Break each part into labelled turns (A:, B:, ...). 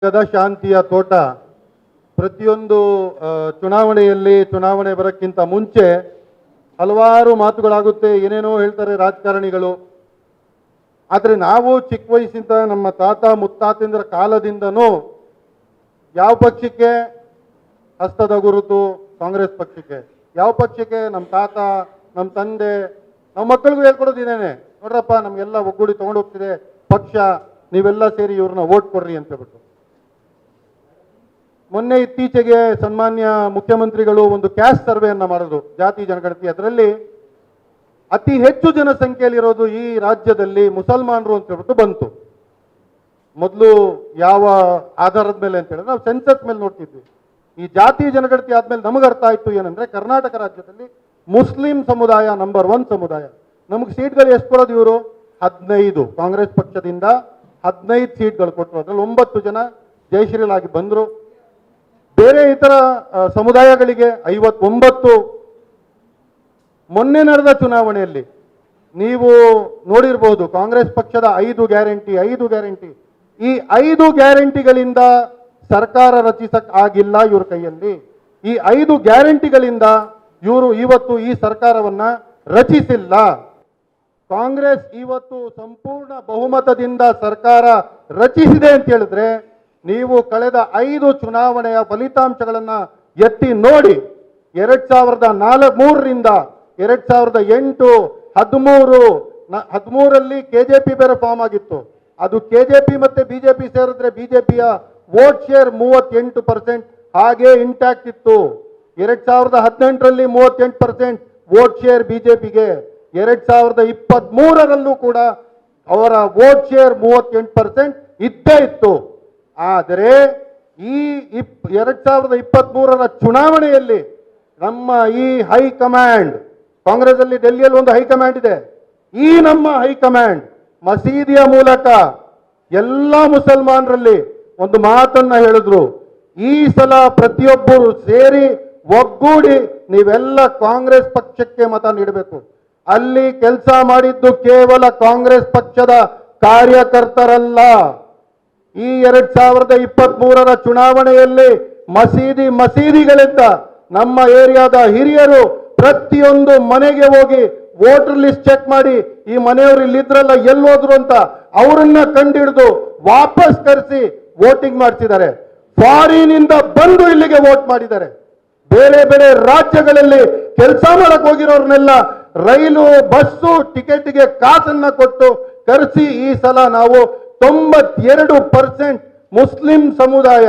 A: ಶಾಂತಿಯ ತೋಟ ಪ್ರತಿಯೊಂದು ಚುನಾವಣೆ ಬರೋಕ್ಕಿಂತ ಮುಂಚೆ ಹಲವಾರು ಮಾತುಗಳಾಗುತ್ತೆ, ಏನೇನೋ ಹೇಳ್ತಾರೆ ರಾಜಕಾರಣಿಗಳು. ಆದರೆ ನಾವು ಚಿಕ್ಕ ವಯಸ್ಸಿಂದ ನಮ್ಮ ತಾತ ಮುತ್ತಾತಿಂದ್ರ ಕಾಲದಿಂದನೂ ಯಾವ ಪಕ್ಷಕ್ಕೆ ಹಸ್ತದ ಗುರುತು ಕಾಂಗ್ರೆಸ್ ಪಕ್ಷಕ್ಕೆ, ಯಾವ ಪಕ್ಷಕ್ಕೆ ನಮ್ಮ ತಾತ ನಮ್ಮ ತಂದೆ ನಮ್ಮ ಮಕ್ಕಳಿಗೂ ಹೇಳ್ಕೊಡೋದಿದ್ದೇನೆ, ನೋಡ್ರಪ್ಪ ನಮಗೆಲ್ಲ ಒಗ್ಗೂಡಿ ತೊಗೊಂಡು ಹೋಗ್ತಿದೆ ಪಕ್ಷ, ನೀವೆಲ್ಲ ಸೇರಿ ಇವ್ರನ್ನ ವೋಟ್ ಕೊಡ್ರಿ ಅಂತ ಹೇಳ್ಬಿಟ್ಟು. ಮೊನ್ನೆ ಇತ್ತೀಚೆಗೆ ಸನ್ಮಾನ್ಯ ಮುಖ್ಯಮಂತ್ರಿಗಳು ಒಂದು ಕ್ಯಾಸ್ಟ್ ಸರ್ವೆಯನ್ನ ಮಾಡಿದ್ರು, ಜಾತಿ ಜನಗಣತಿ. ಅದರಲ್ಲಿ ಅತಿ ಹೆಚ್ಚು ಜನಸಂಖ್ಯೆಯಲ್ಲಿರೋದು ಈ ರಾಜ್ಯದಲ್ಲಿ ಮುಸಲ್ಮಾನರು ಅಂತ ಹೇಳ್ಬಿಟ್ಟು ಬಂತು. ಮೊದಲು ಯಾವ ಆಧಾರದ ಮೇಲೆ ಅಂತ ಹೇಳಿದ್ರೆ ನಾವು ಸೆನ್ಸಸ್ ಮೇಲೆ ನೋಡ್ತಿದ್ವಿ. ಈ ಜಾತಿ ಜನಗಣತಿ ಆದ್ಮೇಲೆ ನಮಗೆ ಅರ್ಥ ಆಯ್ತು ಏನಂದ್ರೆ ಕರ್ನಾಟಕ ರಾಜ್ಯದಲ್ಲಿ ಮುಸ್ಲಿಂ ಸಮುದಾಯ ನಂಬರ್ 1 ಸಮುದಾಯ. ನಮಗೆ ಸೀಟ್ಗಳು ಎಷ್ಟು ಕೊಡೋದು ಇವರು? 15. ಕಾಂಗ್ರೆಸ್ ಪಕ್ಷದಿಂದ 15 ಸೀಟ್ಗಳು ಕೊಟ್ಟರು. ಅದರಲ್ಲಿ 9 ಜನ ಜಯಶ್ರೀಲಾಗಿ ಬಂದರು. ಬೇರೆ ಇತರ ಸಮುದಾಯಗಳಿಗೆ 59. ಮೊನ್ನೆ ನಡೆದ ಚುನಾವಣೆಯಲ್ಲಿ ನೀವು ನೋಡಿರಬಹುದು, ಕಾಂಗ್ರೆಸ್ ಪಕ್ಷದ 5 ಗ್ಯಾರಂಟಿ. ಈ 5 ಗ್ಯಾರಂಟಿಗಳಿಂದ ಸರ್ಕಾರ ರಚಿಸಕ್ ಆಗಿಲ್ಲ ಇವ್ರ ಕೈಯಲ್ಲಿ. ಈ 5 ಗ್ಯಾರಂಟಿಗಳಿಂದ ಇವರು ಇವತ್ತು ಈ ಸರ್ಕಾರವನ್ನ ರಚಿಸಿಲ್ಲ. ಕಾಂಗ್ರೆಸ್ ಇವತ್ತು ಸಂಪೂರ್ಣ ಬಹುಮತದಿಂದ ಸರ್ಕಾರ ರಚಿಸಿದೆ ಅಂತ ಹೇಳಿದ್ರೆ ನೀವು ಕಳೆದ 5 ಚುನಾವಣೆಯ ಫಲಿತಾಂಶಗಳನ್ನ ಎತ್ತಿ ನೋಡಿ. 2003ರಿಂದ 2008, 13ರಲ್ಲಿ ಕೆಜೆಪಿ ಬೇರೆ ಫಾರ್ಮ್ ಆಗಿತ್ತು. ಅದು ಕೆಜೆಪಿ ಮತ್ತೆ ಬಿಜೆಪಿ ಸೇರಿದ್ರೆ ಬಿಜೆಪಿಯ ವೋಟ್ ಶೇರ್ 38% ಹಾಗೆ ಇಂಟ್ಯಾಕ್ಟ್ ಇತ್ತು. 2018ರಲ್ಲಿ 38% ವೋಟ್ ಶೇರ್ ಬಿಜೆಪಿಗೆ. 2023ರಲ್ಲೂ ಕೂಡ ಅವರ ವೋಟ್ ಶೇರ್ 38% ಇದ್ದೇ ಇತ್ತು. ಆದರೆ ಈ 2023ರ ಚುನಾವಣೆಯಲ್ಲಿ ನಮ್ಮ ಈ ಹೈಕಮಾಂಡ್, ಕಾಂಗ್ರೆಸ್ ಅಲ್ಲಿ ಡೆಲ್ಲಿಯಲ್ಲಿ ಒಂದು ಹೈಕಮಾಂಡ್ ಇದೆ, ಈ ನಮ್ಮ ಹೈಕಮಾಂಡ್ ಮಸೀದಿಯ ಮೂಲಕ ಎಲ್ಲ ಮುಸಲ್ಮಾನರಲ್ಲಿ ಒಂದು ಮಾತನ್ನ ಹೇಳಿದ್ರು, ಈ ಸಲ ಪ್ರತಿಯೊಬ್ಬರು ಸೇರಿ ಒಗ್ಗೂಡಿ ನೀವೆಲ್ಲ ಕಾಂಗ್ರೆಸ್ ಪಕ್ಷಕ್ಕೆ ಮತ ನೀಡಬೇಕು. ಅಲ್ಲಿ ಕೆಲಸ ಮಾಡಿದ್ದು ಕೇವಲ ಕಾಂಗ್ರೆಸ್ ಪಕ್ಷದ ಕಾರ್ಯಕರ್ತರಲ್ಲ. ಈ 2023ರ ಚುನಾವಣೆಯಲ್ಲಿ ಮಸೀದಿಗಳಿಂದ ನಮ್ಮ ಏರಿಯಾದ ಹಿರಿಯರು ಪ್ರತಿಯೊಂದು ಮನೆಗೆ ಹೋಗಿ ವೋಟರ್ ಲಿಸ್ಟ್ ಚೆಕ್ ಮಾಡಿ ಈ ಮನೆಯವರು ಇಲ್ಲಿದ್ರಲ್ಲ ಎಲ್ಲೋದ್ರು ಅಂತ ಅವರನ್ನ ಕಂಡಿಡಿದು ವಾಪಸ್ ಕರೆಸಿ ವೋಟಿಂಗ್ ಮಾಡಿಸಿದ್ದಾರೆ. ಫಾರಿನ್ ಇಂದ ಬಂದು ಇಲ್ಲಿಗೆ ವೋಟ್ ಮಾಡಿದ್ದಾರೆ. ಬೇರೆ ಬೇರೆ ರಾಜ್ಯಗಳಲ್ಲಿ ಕೆಲಸ ಮಾಡಕ್ ಹೋಗಿರೋರ್ನೆಲ್ಲ ರೈಲು ಬಸ್ಸು ಟಿಕೆಟ್ಗೆ ಕಾಸನ್ನ ಕೊಟ್ಟು ಕರೆಸಿ ಈ ಸಲ ನಾವು 92% ಮುಸ್ಲಿಂ ಸಮುದಾಯ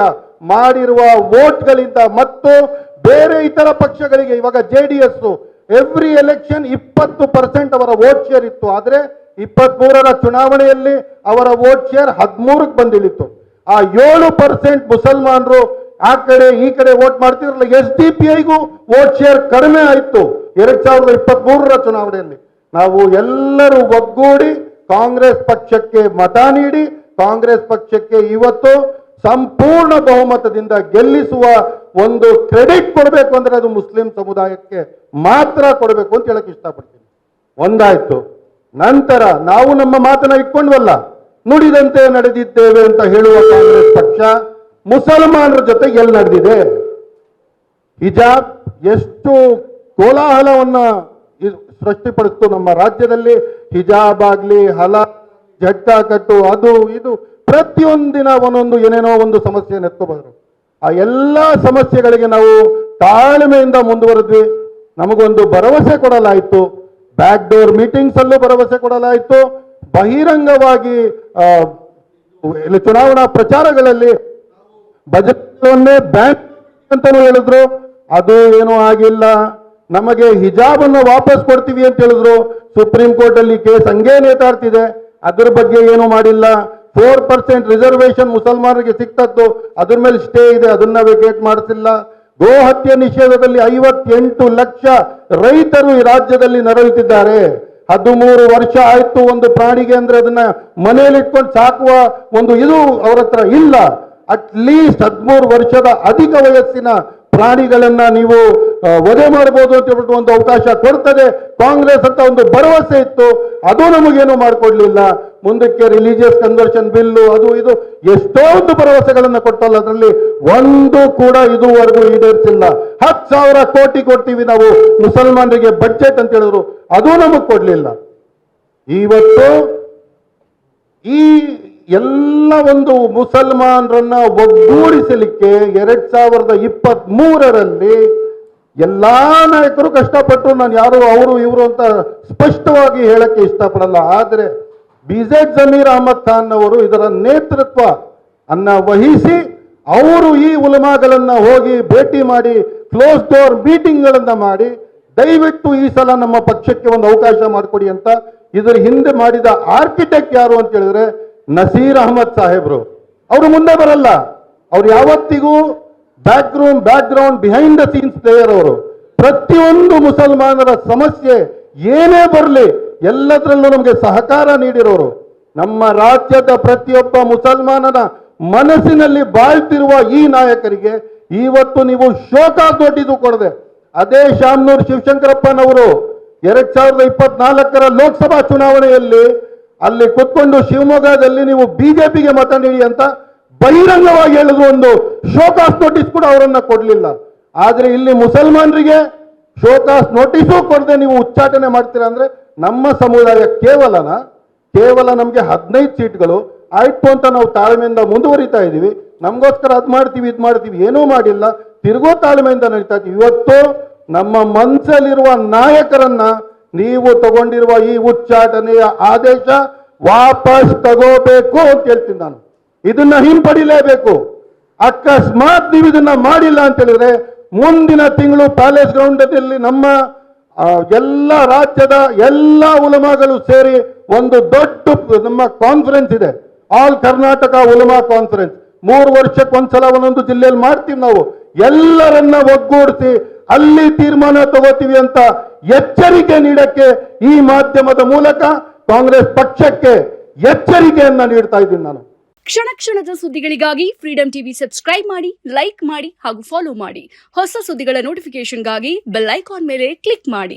A: ಮಾಡಿರುವ ವೋಟ್ಗಳಿಂದ ಮತ್ತು ಬೇರೆ ಇತರ ಪಕ್ಷಗಳಿಗೆ ಇವಾಗ JDS ಎವ್ರಿ ಎಲೆಕ್ಷನ್ 20% ಅವರ ವೋಟ್ ಶೇರ್ ಇತ್ತು. ಆದ್ರೆ 23ರ ಚುನಾವಣೆಯಲ್ಲಿ ಅವರ ವೋಟ್ ಶೇರ್ 13ಕ್ಕೆ ಬಂದಿಳಿತು. ಆ 7% ಮುಸಲ್ಮಾನರು ಆ ಕಡೆ ಈ ಕಡೆ ವೋಟ್ ಮಾಡ್ತಿರಲ್ಲ. SDPIಗೂ ವೋಟ್ ಶೇರ್ ಕಡಿಮೆ ಆಯಿತು 2023ರ ಚುನಾವಣೆಯಲ್ಲಿ. ನಾವು ಎಲ್ಲರೂ ಒಗ್ಗೂಡಿ ಕಾಂಗ್ರೆಸ್ ಪಕ್ಷಕ್ಕೆ ಮತ ನೀಡಿ ಕಾಂಗ್ರೆಸ್ ಪಕ್ಷಕ್ಕೆ ಇವತ್ತು ಸಂಪೂರ್ಣ ಬಹುಮತದಿಂದ ಗೆಲ್ಲಿಸುವ ಒಂದು ಕ್ರೆಡಿಟ್ ಕೊಡಬೇಕು ಅಂದ್ರೆ ಅದು ಮುಸ್ಲಿಂ ಸಮುದಾಯಕ್ಕೆ ಮಾತ್ರ ಕೊಡಬೇಕು ಅಂತ ಹೇಳಕ್ ಇಷ್ಟಪಡ್ತೀನಿ. ಒಂದಾಯ್ತು. ನಂತರ ನಾವು ನಮ್ಮ ಮಾತನ್ನ ಇಟ್ಕೊಂಡ್ವಲ್ಲ, ನುಡಿದಂತೆ ನಡೆದಿದ್ದೇವೆ ಅಂತ ಹೇಳುವ ಕಾಂಗ್ರೆಸ್ ಪಕ್ಷ ಮುಸಲ್ಮಾನರ ಜೊತೆ ಎಲ್ಲಿ ನಡೆದಿದೆ? ಹಿಜಾಬ್ ಎಷ್ಟು ಕೋಲಾಹಲವನ್ನ ಸೃಷ್ಟಿಪಡಿಸ್ತು ನಮ್ಮ ರಾಜ್ಯದಲ್ಲಿ. ಹಿಜಾಬ್ ಆಗ್ಲಿ, ಹಲಾಲ್, ಜಟ್ಕಾ ಕಟ್ಟು, ಅದು ಇದು ಪ್ರತಿಯೊಂದಿನ ಒಂದೊಂದು ಏನೇನೋ ಒಂದು ಸಮಸ್ಯೆಯನ್ನು ಎತ್ಕೋಬಂದ್ರು. ಆ ಎಲ್ಲ ಸಮಸ್ಯೆಗಳಿಗೆ ನಾವು ತಾಳ್ಮೆಯಿಂದ ಮುಂದುವರೆದ್ವಿ. ನಮಗೊಂದು ಭರವಸೆ ಕೊಡಲಾಯಿತು. ಬ್ಯಾಕ್ ಡೋರ್ ಮೀಟಿಂಗ್ಸ್ ಅಲ್ಲೂ ಭರವಸೆ ಕೊಡಲಾಯಿತು. ಬಹಿರಂಗವಾಗಿ ಚುನಾವಣಾ ಪ್ರಚಾರಗಳಲ್ಲಿ ಬಜೆಟ್ವನ್ನೇ ಬ್ಯಾನ್ ಅಂತಾನು ಹೇಳಿದ್ರು. ಅದು ಏನೂ ಆಗಿಲ್ಲ. ನಮಗೆ ಹಿಜಾಬ್ ಅನ್ನು ವಾಪಸ್ ಕೊಡ್ತೀವಿ ಅಂತ ಹೇಳಿದ್ರು. ಸುಪ್ರೀಂ ಕೋರ್ಟ್ ಅಲ್ಲಿ ಕೇಸ್ ಹಂಗೇ ನೇತಾಡ್ತಿದೆ. ಅದ್ರ ಬಗ್ಗೆ ಏನು ಮಾಡಿಲ್ಲ. 4% ರಿಸರ್ವೇಶನ್ ಮುಸಲ್ಮಾನರಿಗೆ ಸಿಕ್ತದ್ದು, ಅದ್ರ ಮೇಲೆ ಸ್ಟೇ ಇದೆ, ಅದನ್ನ ವೇಕೇಟ್ ಮಾಡಿಸಿಲ್ಲ. ಗೋ ಹತ್ಯೆ ನಿಷೇಧದಲ್ಲಿ 58 ಲಕ್ಷ ರೈತರು ಈ ರಾಜ್ಯದಲ್ಲಿ ನರಳುತ್ತಿದ್ದಾರೆ. 13 ವರ್ಷ ಆಯ್ತು ಒಂದು ಪ್ರಾಣಿಗೆ ಅಂದ್ರೆ ಅದನ್ನ ಮನೆಯಲ್ಲಿ ಇಟ್ಕೊಂಡು ಸಾಕುವ ಒಂದು ಇದು ಅವರ ಹತ್ರ ಇಲ್ಲ. ಅಟ್ಲೀಸ್ಟ್ 13 ವರ್ಷದ ಅಧಿಕ ವಯಸ್ಸಿನ ಪ್ರಾಣಿಗಳನ್ನ ನೀವು ವಧೆ ಮಾಡಬಹುದು ಅಂತ ಹೇಳ್ಬಿಟ್ಟು ಒಂದು ಅವಕಾಶ ಕೊಡ್ತದೆ ಕಾಂಗ್ರೆಸ್ ಅಂತ ಒಂದು ಭರವಸೆ ಇತ್ತು. ಅದು ನಮಗೇನು ಮಾಡಿಕೊಡ್ಲಿಲ್ಲ. ಮುಂದಕ್ಕೆ ರಿಲಿಜಿಯಸ್ ಕನ್ವರ್ಷನ್ ಬಿಲ್ಲು ಅದು ಇದು ಎಷ್ಟೊಂದು ಭರವಸೆಗಳನ್ನ ಕೊಟ್ಟಲ್ಲ, ಅದರಲ್ಲಿ ಒಂದು ಕೂಡ ಇದುವರೆಗೂ ಈಡೇರಿಸಿಲ್ಲ. 10,000 ಕೋಟಿ ಕೊಡ್ತೀವಿ ನಾವು ಮುಸಲ್ಮಾನರಿಗೆ ಬಡ್ಜೆಟ್ ಅಂತ ಹೇಳಿದ್ರು, ಅದು ನಮಗೆ ಕೊಡ್ಲಿಲ್ಲ. ಇವತ್ತು ಈ ಎಲ್ಲ ಒಂದು ಮುಸಲ್ಮಾನರನ್ನ ಒಗ್ಗೂಡಿಸಲಿಕ್ಕೆ 2023ರಲ್ಲಿ ಎಲ್ಲಾ ನಾಯಕರು ಕಷ್ಟಪಟ್ಟರು. ನಾನು ಯಾರು ಅವರು ಇವರು ಅಂತ ಸ್ಪಷ್ಟವಾಗಿ ಹೇಳಕ್ಕೆ ಇಷ್ಟಪಡಲ್ಲ. ಆದರೆ ಬಿಜೆಡ್ ಜಮೀರ್ ಅಹಮದ್ ಖಾನ್ ಅವರು ಇದರ ನೇತೃತ್ವ ಅನ್ನ ವಹಿಸಿ ಅವರು ಈ ಉಲಮಾಗಳನ್ನ ಹೋಗಿ ಭೇಟಿ ಮಾಡಿ ಕ್ಲೋಸ್ ಡೋರ್ ಮೀಟಿಂಗ್ಗಳನ್ನ ಮಾಡಿ ದಯವಿಟ್ಟು ಈ ಸಲ ನಮ್ಮ ಪಕ್ಷಕ್ಕೆ ಒಂದು ಅವಕಾಶ ಮಾಡಿಕೊಡಿ ಅಂತ ಇದರ ಹಿಂದೆ ಮಾಡಿದ ಆರ್ಕಿಟೆಕ್ಟ್ ಯಾರು ಅಂತ ಹೇಳಿದ್ರೆ ನಸೀರ್ ಅಹಮದ್ ಸಾಹೇಬ್ರು. ಅವರು ಮುಂದೆ ಬರಲ್ಲ, ಅವ್ರು ಯಾವತ್ತಿಗೂ background behind the scenes player. ಅವರು ಪ್ರತಿಯೊಂದು ಮುಸಲ್ಮಾನರ ಸಮಸ್ಯೆ ಏನೇ ಬರಲಿ ಎಲ್ಲದರಲ್ಲೂ ನಮಗೆ ಸಹಕಾರ ನೀಡಿರೋರು. ನಮ್ಮ ರಾಜ್ಯದ ಪ್ರತಿಯೊಬ್ಬ ಮುಸಲ್ಮಾನನ ಮನಸ್ಸಿನಲ್ಲಿ ಬಾಳ್ತಿರುವ ಈ ನಾಯಕರಿಗೆ ಇವತ್ತು ನೀವು ಶೋಕಾಸ್ ನೋಟಿಸ್ ಕೊಡದೆ, ಅದೇ ಶಾಮನೂರು ಶಿವಶಂಕರಪ್ಪನವರು 2024ರ ಲೋಕಸಭಾ ಚುನಾವಣೆಯಲ್ಲಿ ಅಲ್ಲಿ ಕೂತ್ಕೊಂಡು ಶಿವಮೊಗ್ಗದಲ್ಲಿ ನೀವು ಬಿಜೆಪಿಗೆ ಮತ ನೀಡಿ ಅಂತ ಬಹಿರಂಗವಾಗಿ ಹೇಳಿದ್ರು. ಒಂದು ಶೋಕಾಸ್ ನೋಟಿಸ್ ಕೂಡ ಅವರನ್ನ ಕೊಡ್ಲಿಲ್ಲ. ಆದ್ರೆ ಇಲ್ಲಿ ಮುಸಲ್ಮಾನರಿಗೆ ಶೋಕಾಸ್ ನೋಟಿಸು ಕೊಡದೆ ನೀವು ಉಚ್ಚಾಟನೆ ಮಾಡ್ತೀರಾ ಅಂದ್ರೆ ನಮ್ಮ ಸಮುದಾಯ ಕೇವಲ ನಮಗೆ 15 ಸೀಟ್ಗಳು ಆಯ್ತು ಅಂತ ನಾವು ತಾಳ್ಮೆಯಿಂದ ಮುಂದುವರಿತಾ ಇದ್ದೀವಿ. ನಮಗೋಸ್ಕರ ಅದ್ ಮಾಡ್ತೀವಿ ಇದ್ ಮಾಡ್ತೀವಿ ಏನೂ ಮಾಡಿಲ್ಲ, ತಿರುಗೋ ತಾಳ್ಮೆಯಿಂದ ನಡೀತಾ ಇದ್ದೀವಿ. ಇವತ್ತು ನಮ್ಮ ಮನಸ್ಸಲ್ಲಿರುವ ನಾಯಕರನ್ನ ನೀವು ತಗೊಂಡಿರುವ ಈ ಉಚ್ಚಾಟನೆಯ ಆದೇಶ ವಾಪಸ್ ತಗೋಬೇಕು ಅಂತ ಹೇಳ್ತೀನಿ ನಾನು. ಇದನ್ನ ಹಿಂಪಡಿಲೇಬೇಕು. ಅಕಸ್ಮಾತ್ ನೀವು ಇದನ್ನ ಮಾಡಿಲ್ಲ ಅಂತ ಹೇಳಿದ್ರೆ ಮುಂದಿನ ತಿಂಗಳು ಪ್ಯಾಲೇಸ್ ಗ್ರೌಂಡ್ನಲ್ಲಿ ನಮ್ಮ ಎಲ್ಲ ರಾಜ್ಯದ ಎಲ್ಲ ಉಲಮಾಗಳು ಸೇರಿ ಒಂದು ದೊಡ್ಡ ನಮ್ಮ ಕಾನ್ಫರೆನ್ಸ್ ಇದೆ, ಆಲ್ ಕರ್ನಾಟಕ ಉಲಮಾ ಕಾನ್ಫರೆನ್ಸ್. 3 ವರ್ಷಕ್ಕೊಂದ್ಸಲ ಒಂದೊಂದು ಜಿಲ್ಲೆಯಲ್ಲಿ ಮಾಡ್ತೀವಿ ನಾವು. ಎಲ್ಲರನ್ನ ಒಗ್ಗೂಡಿಸಿ ಅಲ್ಲಿ ತೀರ್ಮಾನ ತಗೋತೀವಿ ಅಂತ ಎಚ್ಚರಿಕೆ ನೀಡಕ್ಕೆ ಈ ಮಾಧ್ಯಮದ ಮೂಲಕ ಕಾಂಗ್ರೆಸ್ ಪಕ್ಷಕ್ಕೆ ಎಚ್ಚರಿಕೆಯನ್ನ ನೀಡ್ತಾ ಇದ್ದೀನಿ ನಾನು.
B: ಕ್ಷಣ ಕ್ಷಣದ ಸುದ್ದಿಗಳಿಗಾಗಿ ಫ್ರೀಡಂ ಟಿವಿ ಸಬ್ಸ್ಕ್ರೈಬ್ ಮಾಡಿ, ಲೈಕ್ ಮಾಡಿ ಹಾಗೂ ಫಾಲೋ ಮಾಡಿ. ಹೊಸ ಸುದ್ದಿಗಳ ನೋಟಿಫಿಕೇಶನ್ಗಾಗಿ ಬೆಲ್ ಐಕಾನ್ ಮೇಲೆ ಕ್ಲಿಕ್ ಮಾಡಿ.